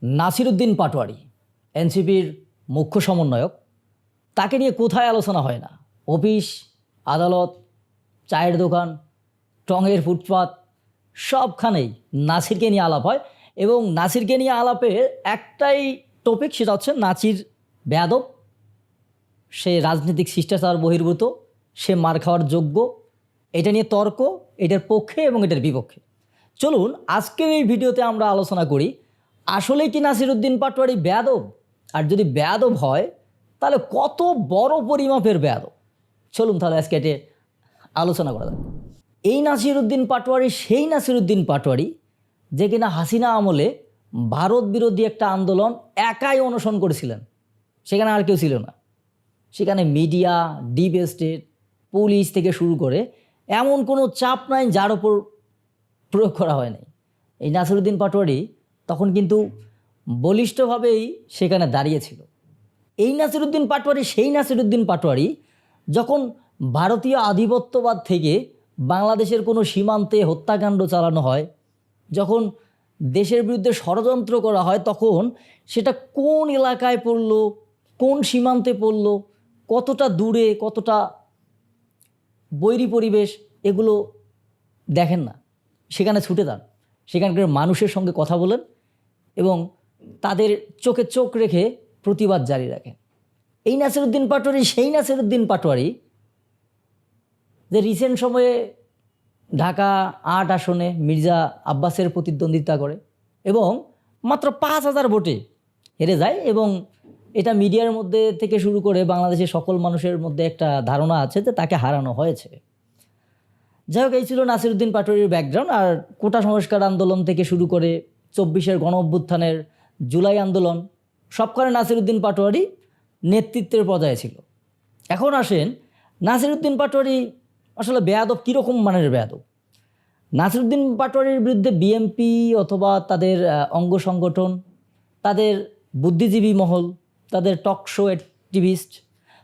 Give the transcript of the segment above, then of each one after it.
নাসিরউদ্দিন পাটোয়ারি এনসিপির মুখ্য সমন্বয়ক, তাকে নিয়ে কোথায় আলোচনা হয় না? অফিস, আদালত, চায়ের দোকান, টঙের ফুটপাত সবখানেই নাসিরকে নিয়ে আলাপ হয়। এবং নাসিরকে নিয়ে আলাপের একটাই টপিক, সেটা হচ্ছে নাসির বেয়াদব, সে রাজনৈতিক শিষ্টাচার বহির্ভূত, সে মার খাওয়ার যোগ্য। এটা নিয়ে তর্ক, এটার পক্ষে এবং এটার বিপক্ষে। চলুন আজকের এই ভিডিওতে আমরা আলোচনা করি, আসলে কি নাসিরউদ্দিন পাটোয়ারি বেয়াদব? আর যদি বেয়াদব হয় তাহলে কত বড় পরিমাপের বেয়াদব? চলুন তাহলে আজকে এটা আলোচনা করা যাক। এই নাসিরউদ্দিন পাটোয়ারি সেই নাসিরউদ্দিন পাটোয়ারি যে কিনা হাসিনা আমলে ভারত বিরোধী একটা আন্দোলন একাই অনশন করেছিলেন। সেখানে আর কেউ ছিল না। সেখানে মিডিয়া, ডিপ স্টেট, পুলিশ থেকে শুরু করে এমন কোনো চাপ নাই যার ওপর প্রয়োগ করা হয় নাই। এই নাসিরউদ্দিন পাটোয়ারি তখন কিন্তু বলিষ্ঠভাবেই সেখানে দাঁড়িয়েছিল। এই নাসিরউদ্দিন পাটোয়ারি সেই নাসিরউদ্দিন পাটোয়ারি যখন ভারতীয় আধিপত্যবাদ থেকে বাংলাদেশের কোনো সীমান্তে হত্যাকাণ্ড চালানো হয়, যখন দেশের বিরুদ্ধে ষড়যন্ত্র করা হয়, তখন সেটা কোন এলাকায় পড়ল, কোন সীমান্তে পড়ল, কতটা দূরে, কতটা বৈরী পরিবেশ, এগুলো দেখেন না। সেখানে ছুটে যান, সেখানকার মানুষের সঙ্গে কথা বলেন এবং তাদের চোখে চোখ রেখে প্রতিবাদ জারি রাখেন। এই নাসিরউদ্দিন পাটোয়ারি সেই নাসিরউদ্দিন পাটোয়ারি যে রিসেন্ট সময়ে ঢাকা ৮ আসনে মির্জা আব্বাসের প্রতিদ্বন্দ্বিতা করে এবং মাত্র ৫,০০০ ভোটে হেরে যায়। এবং এটা মিডিয়ার মধ্যে থেকে শুরু করে বাংলাদেশের সকল মানুষের মধ্যে একটা ধারণা আছে যে তাকে হারানো হয়েছে। যাই হোক, এই ছিল নাসিরউদ্দিন পাটোয়ারির ব্যাকগ্রাউন্ড। আর কোটা সংস্কার আন্দোলন থেকে শুরু করে ২৪-এর গণ অভ্যুত্থানের জুলাই আন্দোলন, সবখানে নাসিরউদ্দিন পাটোয়ারি নেতৃত্বের পর্যায়ে ছিল। এখন আসেন, নাসিরউদ্দিন পাটোয়ারি আসলে বেয়াদব কীরকম মানের বেয়াদব? নাসিরউদ্দিন পাটোয়ারির বিরুদ্ধে বিএনপি অথবা তাদের অঙ্গ সংগঠন, তাদের বুদ্ধিজীবী মহল, তাদের টক শো অ্যাক্টিভিস্ট,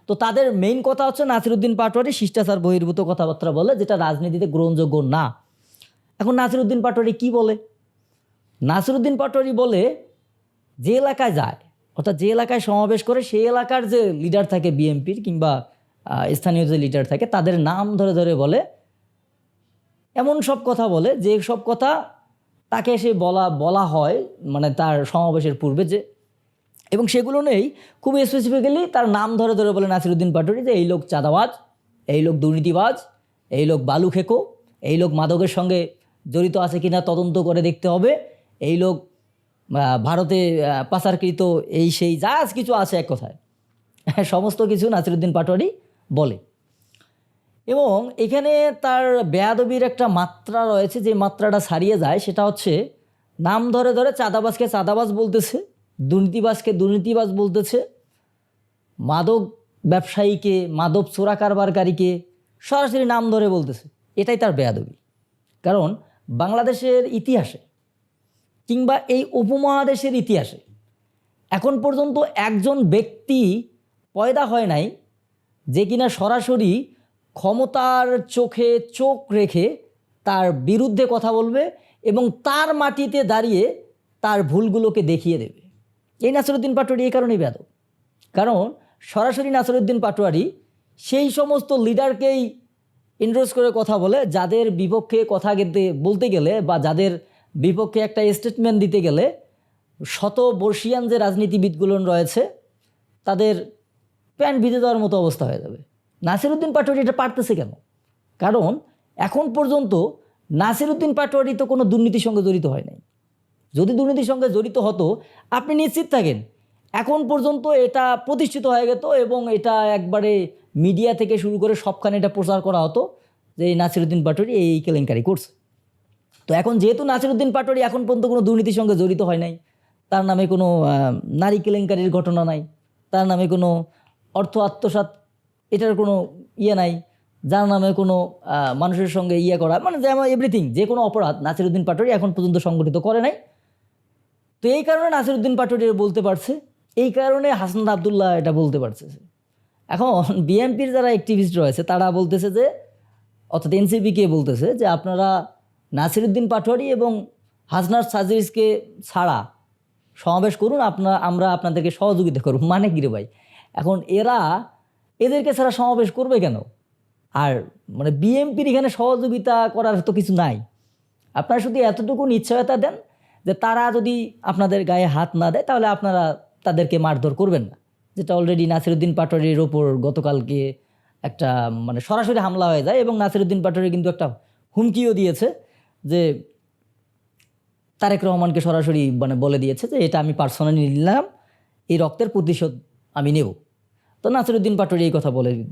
তো তাদের মেইন কথা হচ্ছে নাসিরউদ্দিন পাটোয়ারি শিষ্টাচার বহির্ভূত কথাবার্তা বলে, যেটা রাজনীতিতে গ্রহণযোগ্য না। এখন নাসিরউদ্দিন পাটোয়ারি কি বলে? নাসিরউদ্দিন পাটোয়ারি বলে, যে এলাকায় যায়, অর্থাৎ যে এলাকায় সমাবেশ করে, সেই এলাকার যে লিডার থাকে বিএনপির কিংবা স্থানীয় যে লিডার থাকে, তাদের নাম ধরে ধরে বলে, এমন সব কথা বলে যে সব কথা তাকে এসে বলা হয় মানে তার সমাবেশের পূর্বে, যে এবং সেগুলো নেই খুব স্পেসিফিক্যালি তার নাম ধরে ধরে বলে নাসিরউদ্দিন পাটোয়ারি যে এই লোক চাঁদাবাজ, এই লোক দুর্নীতিবাজ, এই লোক বালু খেকো, এই লোক মাদকের সঙ্গে জড়িত আছে কিনা তদন্ত করে দেখতে হবে, এই লোক ভারতে পাচারকৃত, এই সেই যা কিছু আছে এক কথায় সমস্ত কিছু নাসিরউদ্দিন পাটোয়ারি বলে। এবং এখানে তার বেয়াদবির একটা মাত্রা রয়েছে, যে মাত্রাটা ছাড়িয়ে যায়, সেটা হচ্ছে নাম ধরে ধরে চাঁদাবাজকে চাঁদাবাজ বলতেছে, দুর্নীতিবাজকে দুর্নীতিবাজ বলতেছে, মাদক ব্যবসায়ীকে, মাদক চোরা কারবারকারীকে সরাসরি নাম ধরে বলতেছে। এটাই তার বেয়াদবি। কারণ বাংলাদেশের ইতিহাসে কিংবা এই উপমহাদেশের ইতিহাসে এখন পর্যন্ত একজন ব্যক্তি পয়দা হয় নাই যে কিনা সরাসরি ক্ষমতার চোখে চোখ রেখে তার বিরুদ্ধে কথা বলবে এবং তার মাটিতে দাঁড়িয়ে তার ভুলগুলোকে দেখিয়ে দেবে। এই নাসিরউদ্দিন পাটোয়ারি এই কারণেই বেয়াদব। কারণ সরাসরি নাসিরউদ্দিন পাটোয়ারি সেই সমস্ত লিডারকেই ইন্ডোর্স করে কথা বলে, যাদের বিপক্ষে কথা বলতে গেলে বা যাদের বিপক্ষে একটা স্টেটমেন্ট দিতে গেলে শতবর্ষিয়ান যে রাজনীতিবিদগুলো রয়েছে তাদের প্যান্ট ভিজে দেওয়ার মতো অবস্থা হয়ে যাবে। নাসিরউদ্দিন পাটোয়ারি এটা পারতেছে কেন? কারণ এখন পর্যন্ত নাসিরউদ্দিন পাটোয়ারি তো কোনো দুর্নীতির সঙ্গে জড়িত হয় নাই। যদি দুর্নীতির সঙ্গে জড়িত হতো, আপনি নিশ্চিত থাকেন এখন পর্যন্ত এটা প্রতিষ্ঠিত হয়ে যেত এবং এটা একবারে মিডিয়া থেকে শুরু করে সবখানে এটা প্রচার করা হতো যে এই নাসিরউদ্দিন পাটোয়ারি এই কেলেঙ্কারি করছে। তো এখন যেহেতু নাসিরউদ্দিন পাটোয়ারি এখন পর্যন্ত কোনো দুর্নীতির সঙ্গে জড়িত হয় নাই, তার নামে কোনো নারী কেলেঙ্কারির ঘটনা নাই, তার নামে কোনো অর্থ আত্মসাৎ এটার কোনো নাই, যার নামে কোনো মানুষের সঙ্গে করা, মানে যেমন এভরিথিং, যে কোনো অপরাধ নাসিরউদ্দিন পাটোয়ারি এখন পর্যন্ত সংগঠিত করে নাই। তো এই কারণে নাসিরউদ্দিন পাটোয়ারি বলতে পারছে, এই কারণে হাসনাত আবদুল্লাহ এটা বলতে পারছে। এখন বিএনপির যারা অ্যাক্টিভিস্ট রয়েছে তারা বলতেছে যে, অর্থাৎ এনসিপিকে বলতেছে যে আপনারা নাসিরউদ্দিন পাটোয়ারি এবং হাসনাত সাজিদকে ছাড়া সমাবেশ করুন, আমরা আপনাদেরকে সহযোগিতা করব। মানে কি রে ভাই? এখন এদেরকে ছাড়া সমাবেশ করবে কেন? আর মানে বিএনপির এখানে সহযোগিতা করার তো কিছু নাই। আপনারা শুধু এতটুকু নিশ্চয়তা দেন যে তারা যদি আপনাদের গায়ে হাত না দেয় তাহলে আপনারা তাদেরকে মারধর করবেন না, যেটা অলরেডি নাসিরুদ্দিন পাটোয়ারির ওপর গতকালকে একটা মানে সরাসরি হামলা হয়ে যায়। এবং নাসিরুদ্দিন পাটোয়ারি কিন্তু একটা হুমকিও দিয়েছে যে তারেক রহমানকে সরাসরি মানে বলে দিয়েছে যে এটা আমি পার্সোনালি নিলাম, এই রক্তের প্রতিশোধ আমি নেব। তো নাসিরুদ্দিন পাটোয়ারি এই কথা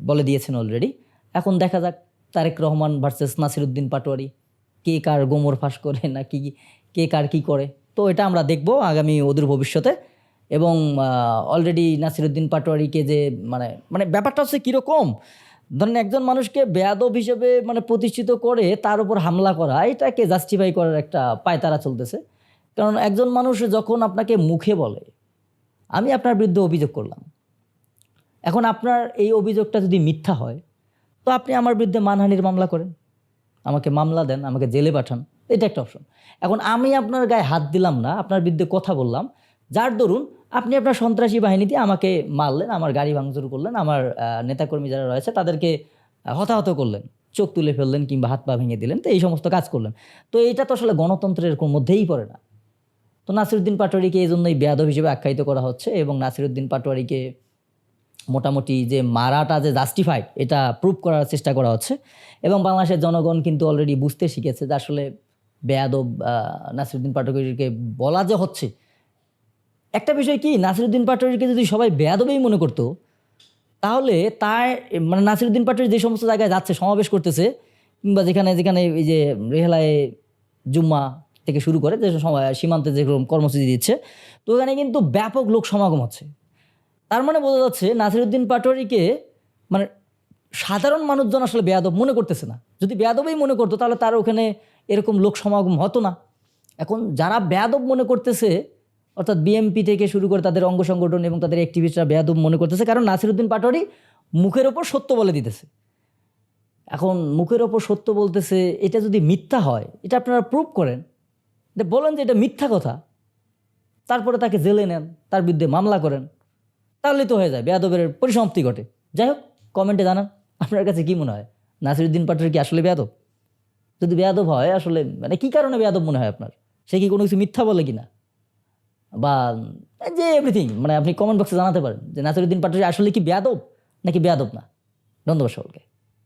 বলে দিয়েছেন অলরেডি। এখন দেখা যাক তারেক রহমান ভার্সেস নাসিরুদ্দিন পাটোয়ারি, কে কার গোমর ফাঁস করে নাকি কে কার কী করে। তো এটা আমরা দেখব আগামী অদূর ভবিষ্যতে। এবং অলরেডি নাসিরুদ্দিন পাটোয়ারিকে যে মানে মানে ব্যাপারটা হচ্ছে কীরকম, ধরেন একজন মানুষকে বেয়াদব হিসেবে মানে প্রতিষ্ঠিত করে তার উপর হামলা করা, এটাকে জাস্টিফাই করার একটা পায়তারা চলতেছে। কারণ একজন মানুষ যখন আপনাকে মুখে বলে আমি আপনার বিরুদ্ধে অভিযোগ করলাম, এখন আপনার এই অভিযোগটা যদি মিথ্যা হয় তো আপনি আমার বিরুদ্ধে মানহানির মামলা করেন, আমাকে মামলা দেন, আমাকে জেলে পাঠান, এটা একটা অপশন। এখন আমি আপনার গায়ে হাত দিলাম না, আপনার বিরুদ্ধে কথা বললাম, যার দরুন আপনি আপনার সন্ত্রাসী বাহিনী দিয়ে আমাকে মারলেন, আমার গাড়ি ভাঙচুর করলেন, আমার নেতাকর্মী যারা রয়েছে তাদেরকে হতাহত করলেন, চোখ তুলে ফেললেন কিংবা হাত পা ভেঙে দিলেন, তো এই সমস্ত কাজ করলেন। তো এইটা তো আসলে গণতন্ত্রের কোন মধ্যেই পড়ে না। তো নাসিরুদ্দিন পাটোয়ারিকে এই জন্যই বেয়াদব হিসেবে আখ্যায়িত করা হচ্ছে। এবং নাসিরুদ্দিন পাটোয়ারিকে মোটামুটি যে মারাটা যে জাস্টিফাইড এটা প্রুভ করার চেষ্টা করা হচ্ছে। এবং বাংলাদেশের জনগণ কিন্তু অলরেডি বুঝতে শিখেছে যে আসলে বেয়াদব নাসিরুদ্দিন পাটোয়ারিকে বলা যে হচ্ছে। একটা বিষয় কি, নাসিরুদ্দিন পাটোয়ারিকে যদি সবাই বেয়াদবই মনে করতো তাহলে তার মানে নাসিরুদ্দিন পাটোয়ারি যে সমস্ত জায়গায় যাচ্ছে, সমাবেশ করতেছে কিংবা যেখানে যেখানে এই যে রেহালায় জুম্মা থেকে শুরু করে যে সীমান্তে যেরকম কর্মসূচি দিচ্ছে, তো ওখানে কিন্তু ব্যাপক লোক সমাগম হচ্ছে। তার মানে বোঝা যাচ্ছে নাসিরুদ্দিন পাটোয়ারিকে মানে সাধারণ মানুষজন আসলে বেয়াদব মনে করতেছে না। যদি বেয়াদবই মনে করতো তাহলে তার ওখানে এরকম লোক সমাগম হতো না। এখন যারা বেয়াদব মনে করতেছে, অর্থাৎ বিএমপি থেকে শুরু করে তাদের অঙ্গ সংগঠন এবং তাদের অ্যাক্টিভিস্টরা বেয়াদব মনে করতেছে, কারণ নাসিরুদ্দিন পাটোয়ারি মুখের ওপর সত্য বলে দিতেছে। এখন মুখের ওপর সত্য বলতেছে, এটা যদি মিথ্যা হয় এটা আপনারা প্রুভ করেন, এটা বলেন যে এটা মিথ্যা কথা, তারপরে তাকে জেলে নেন, তার বিরুদ্ধে মামলা করেন, তাহলেই তো হয়ে যায়, বেয়াদবের পরিসমাপ্তি ঘটে। যাই হোক, কমেন্টে জানান আপনার কাছে কি মনে হয়, নাসিরুদ্দিন পাটোয়ারি কি আসলে বেয়াদব? যদি বেয়াদব হয় আসলে মানে কী কারণে বেয়াদব মনে হয় আপনার? সে কি কোনো কিছু মিথ্যা বলে কিনা বা যে এভরিথিং, মানে আপনি কমেন্ট বক্সে জানাতে পারেন যে নাসিরুদ্দিন পাটোয়ারি আসলে কি বেয়াদব নাকি বেয়াদব না। ধন্যবাদ সকলকে।